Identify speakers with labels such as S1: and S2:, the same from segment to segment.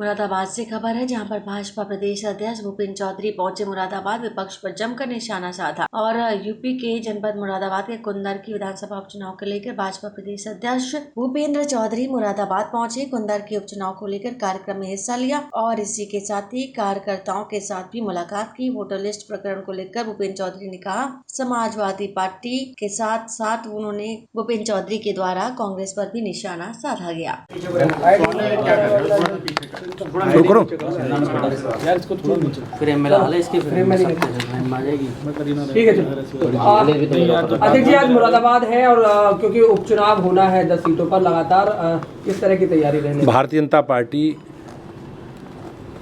S1: मुरादाबाद से खबर है, जहां पर भाजपा प्रदेश अध्यक्ष भूपेंद्र चौधरी पहुंचे मुरादाबाद। विपक्ष पर जमकर निशाना साधा और यूपी के जनपद मुरादाबाद के कुंदर की विधानसभा उपचुनाव को लेकर भाजपा प्रदेश अध्यक्ष भूपेंद्र चौधरी मुरादाबाद पहुंचे। कुंदर के उपचुनाव को लेकर कार्यक्रम में हिस्सा लिया और इसी के साथ ही कार्यकर्ताओं के साथ भी मुलाकात की। वोटर लिस्ट प्रकरण को लेकर भूपेंद्र चौधरी ने कहा, समाजवादी पार्टी के साथ साथ उन्होंने भूपेंद्र चौधरी के द्वारा कांग्रेस पर भी निशाना साधा गया।
S2: यार इसको फिर एमएल हाल है इसके फिर आ जाएगी।
S3: ठीक है अध्यक्ष जी, आज मुरादाबाद है और क्योंकि उपचुनाव होना है 10 सीटों पर लगातार, किस तरह की तैयारी रहने?
S4: भारतीय जनता पार्टी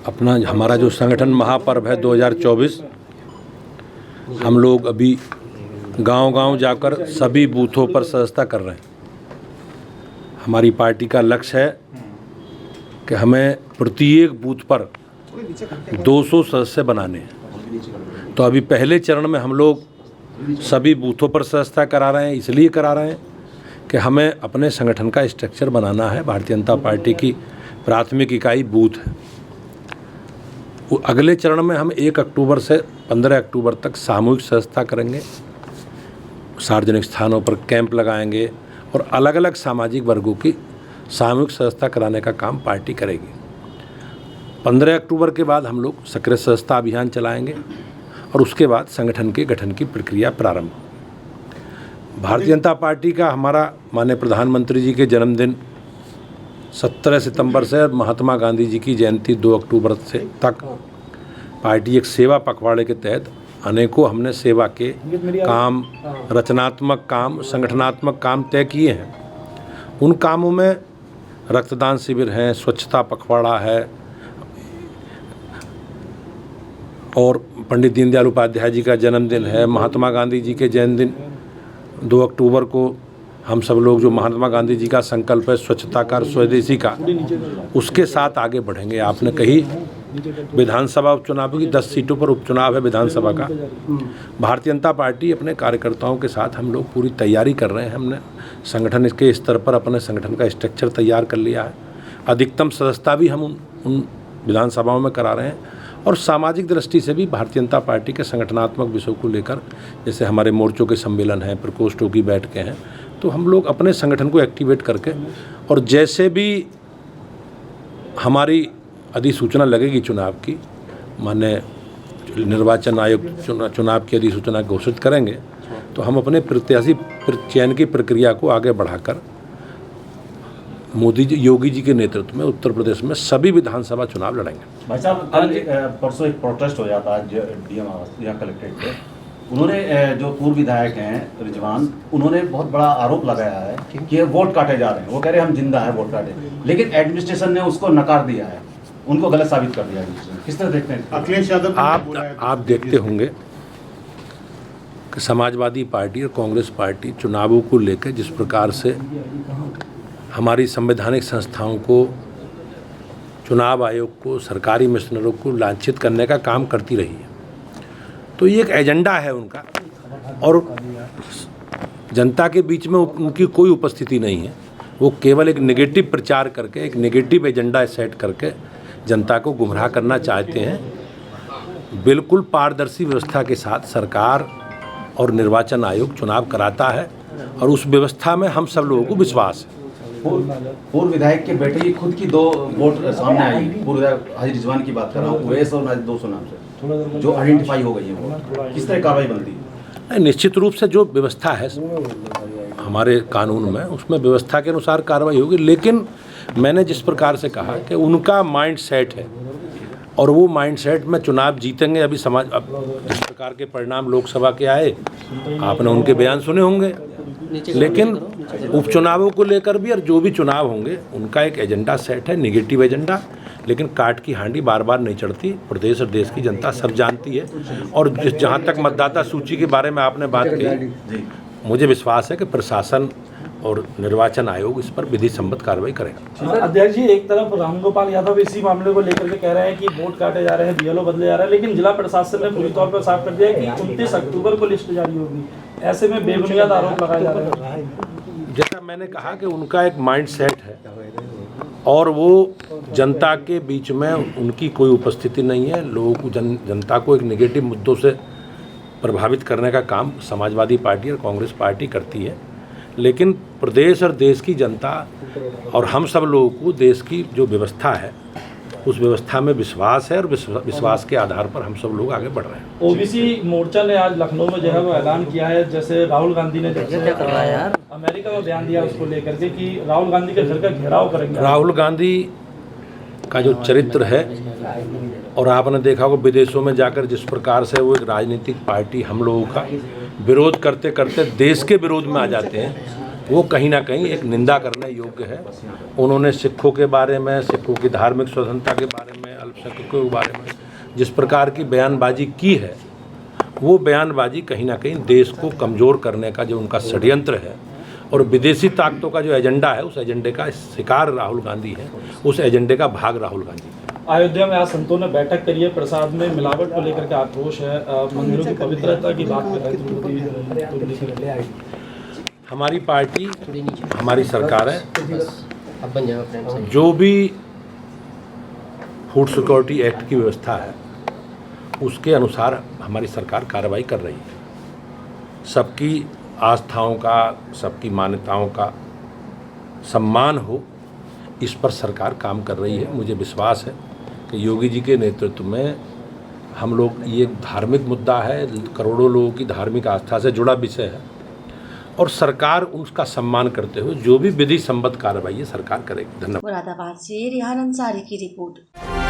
S4: अपना हमारा जो संगठन महापर्व है 2024, हम लोग अभी गांव-गांव जाकर सभी बूथों पर सदस्यता कर रहे हैं। हमारी पार्टी का लक्ष्य है कि हमें प्रत्येक बूथ पर 200 सदस्य बनाने हैं। तो अभी पहले चरण में हम लोग सभी बूथों पर सदस्यता करा रहे हैं। इसलिए करा रहे हैं कि हमें अपने संगठन का स्ट्रक्चर बनाना है। भारतीय जनता पार्टी की प्राथमिक इकाई बूथ है। अगले चरण में हम 1 अक्टूबर से 15 अक्टूबर तक सामूहिक सदस्यता करेंगे। सार्वजनिक स्थानों पर कैंप लगाएंगे और अलग अलग सामाजिक वर्गों की सामूहिक सदस्यता कराने का काम पार्टी करेगी। 15 अक्टूबर के बाद हम लोग सक्रिय सदस्यता अभियान चलाएंगे और उसके बाद संगठन के गठन की प्रक्रिया प्रारंभ होगी। भारतीय जनता पार्टी का हमारा माननीय प्रधानमंत्री जी के जन्मदिन 17 सितंबर से और महात्मा गांधी जी की जयंती 2 अक्टूबर से तक पार्टी एक सेवा पखवाड़े के तहत अनेकों हमने सेवा के काम, रचनात्मक काम, संगठनात्मक काम तय किए हैं। उन कामों में रक्तदान शिविर हैं, स्वच्छता पखवाड़ा है और पंडित दीनदयाल उपाध्याय जी का जन्मदिन है। महात्मा गांधी जी के जन्मदिन 2 अक्टूबर को हम सब लोग जो महात्मा गांधी जी का संकल्प है स्वच्छता का, स्वदेशी का, उसके साथ आगे बढ़ेंगे। आपने कही विधानसभा उपचुनाव की 10 सीटों पर उपचुनाव है विधानसभा का। भारतीय जनता पार्टी अपने कार्यकर्ताओं के साथ हम लोग पूरी तैयारी कर रहे हैं। हमने संगठन के स्तर पर अपने संगठन का स्ट्रक्चर तैयार कर लिया है। अधिकतम सदस्यता भी हम उन विधानसभाओं में करा रहे हैं और सामाजिक दृष्टि से भी भारतीय जनता पार्टी के संगठनात्मक विषयों को लेकर, जैसे हमारे मोर्चों के सम्मेलन हैं, प्रकोष्ठों की बैठकें हैं, तो हम लोग अपने संगठन को एक्टिवेट करके और जैसे भी हमारी अधिसूचना लगेगी चुनाव की, माननीय निर्वाचन आयोग चुनाव की अधिसूचना घोषित करेंगे, तो हम अपने प्रत्याशी चयन की प्रक्रिया को आगे बढ़ाकर मोदी जी, योगी जी के नेतृत्व में उत्तर प्रदेश में सभी विधानसभा चुनाव लड़ेंगे।
S5: भाई साहब, परसों एक प्रोटेस्ट हो जाता है डीएम यहाँ कलेक्ट्रेट पे। उन्होंने जो पूर्व विधायक हैं रिजवान, उन्होंने बहुत बड़ा आरोप लगाया है कि ये वोट काटे जा रहे हैं। वो कह रहे हैं हम जिंदा है वोट काटे, लेकिन एडमिनिस्ट्रेशन ने उसको नकार दिया है, उनको गलत साबित कर दिया। किस तरह देखते हैं? अखिलेश यादव
S4: आप देखते होंगे कि समाजवादी पार्टी और कांग्रेस पार्टी चुनावों को लेकर जिस प्रकार से हमारी संवैधानिक संस्थाओं को, चुनाव आयोग को, सरकारी मिशनरों को लांछित करने का काम करती रही है। तो ये एक एजेंडा है उनका और जनता के बीच में उनकी कोई उपस्थिति नहीं है। वो केवल एक नेगेटिव प्रचार करके, एक नेगेटिव एजेंडा सेट करके जनता को गुमराह करना चाहते हैं। बिल्कुल पारदर्शी व्यवस्था के साथ सरकार और निर्वाचन आयोग चुनाव कराता है और उस व्यवस्था में हम सब लोगों को विश्वास है।
S5: पूर्व विधायक के बेटे की खुद की 2 वोट सामने आई। पूर्व विधायक हाजी रिजवान की बात कर रहा हूँ, ओवैस और नाजिर 200 नाम से जो आइडेंटिफाई हो गई है, वो किस तरह कार्रवाई बनती है?
S4: निश्चित रूप से जो व्यवस्था है हमारे कानून में, उसमें व्यवस्था के अनुसार कार्रवाई होगी। लेकिन मैंने जिस प्रकार से कहा कि उनका माइंड सेट है और वो माइंड सेट में चुनाव जीतेंगे। अभी अब जिस प्रकार के परिणाम लोकसभा के आए, आपने उनके बयान सुने होंगे, लेकिन उपचुनावों को लेकर भी और जो भी चुनाव होंगे उनका एक एजेंडा सेट है, नेगेटिव एजेंडा। लेकिन काट की हांडी बार बार नहीं चढ़ती, प्रदेश और देश की जनता सब जानती है। और जहाँ तक मतदाता सूची के बारे में आपने बात कही, मुझे विश्वास है कि प्रशासन और निर्वाचन आयोग इस पर विधि सम्मत कार्रवाई करेगा।
S2: अध्यक्ष जी, एक तरफ रामगोपाल यादव इसी मामले को लेकर के कह रहे हैं कि वोट काटे जा रहे हैं, बीएलओ बदले जा रहे हैं, लेकिन जिला प्रशासन ने पूरी तौर पर साफ कर दिया कि 29 अक्टूबर को लिस्ट जारी होगी। ऐसे में बेबुनियाद आरोप लगाए जा रहे हैं।
S4: जैसा मैंने कहा कि उनका एक माइंड सेट है और वो जनता के बीच में उनकी कोई उपस्थिति नहीं है। लोगों को जनता को एक नेगेटिव मुद्दों से प्रभावित करने का काम समाजवादी पार्टी और कांग्रेस पार्टी करती है, लेकिन प्रदेश और देश की जनता और हम सब लोगों को देश की जो व्यवस्था है उस व्यवस्था में विश्वास है और विश्वास के आधार पर हम सब लोग आगे बढ़ रहे हैं।
S2: ओबीसी मोर्चा ने आज लखनऊ में जो है वो ऐलान किया है, जैसे राहुल गांधी ने अमेरिका में बयान दिया उसको लेकर के कि राहुल गांधी के घर का घेराव करेंगे।
S4: राहुल गांधी का जो चरित्र है और आपने देखा होगा विदेशों में जाकर जिस प्रकार से वो एक राजनीतिक पार्टी हम लोगों का विरोध करते करते देश के विरोध में आ जाते हैं, वो कहीं ना कहीं एक निंदा करने योग्य है। उन्होंने सिखों के बारे में, सिखों की धार्मिक स्वतंत्रता के बारे में, अल्पसंख्यकों के बारे में जिस प्रकार की बयानबाजी की है, वो बयानबाजी कहीं ना कहीं देश को कमज़ोर करने का जो उनका षड्यंत्र है और विदेशी ताकतों का जो एजेंडा है, उस एजेंडे का शिकार राहुल गांधी है, उस एजेंडे का भाग राहुल गांधी।
S2: अयोध्या में आज संतों ने बैठक करी है, प्रसाद में मिलावट को लेकर के आक्रोश है, मंदिरों की पवित्रता की बात कर रहे हैं।
S4: हमारी पार्टी, हमारी सरकार है, जो भी फूड सिक्योरिटी एक्ट की व्यवस्था है उसके अनुसार हमारी सरकार कार्रवाई कर रही है। सबकी आस्थाओं का, सबकी मान्यताओं का सम्मान हो, इस पर सरकार काम कर रही है। मुझे विश्वास है कि योगी जी के नेतृत्व में हम लोग, ये धार्मिक मुद्दा है, करोड़ों लोगों की धार्मिक आस्था से जुड़ा विषय है और सरकार उसका सम्मान करते हुए जो भी विधि संबद्ध कार्रवाई है सरकार करेगी। धन्यवाद।
S1: मुरादाबाद से रिहान अंसारी की रिपोर्ट।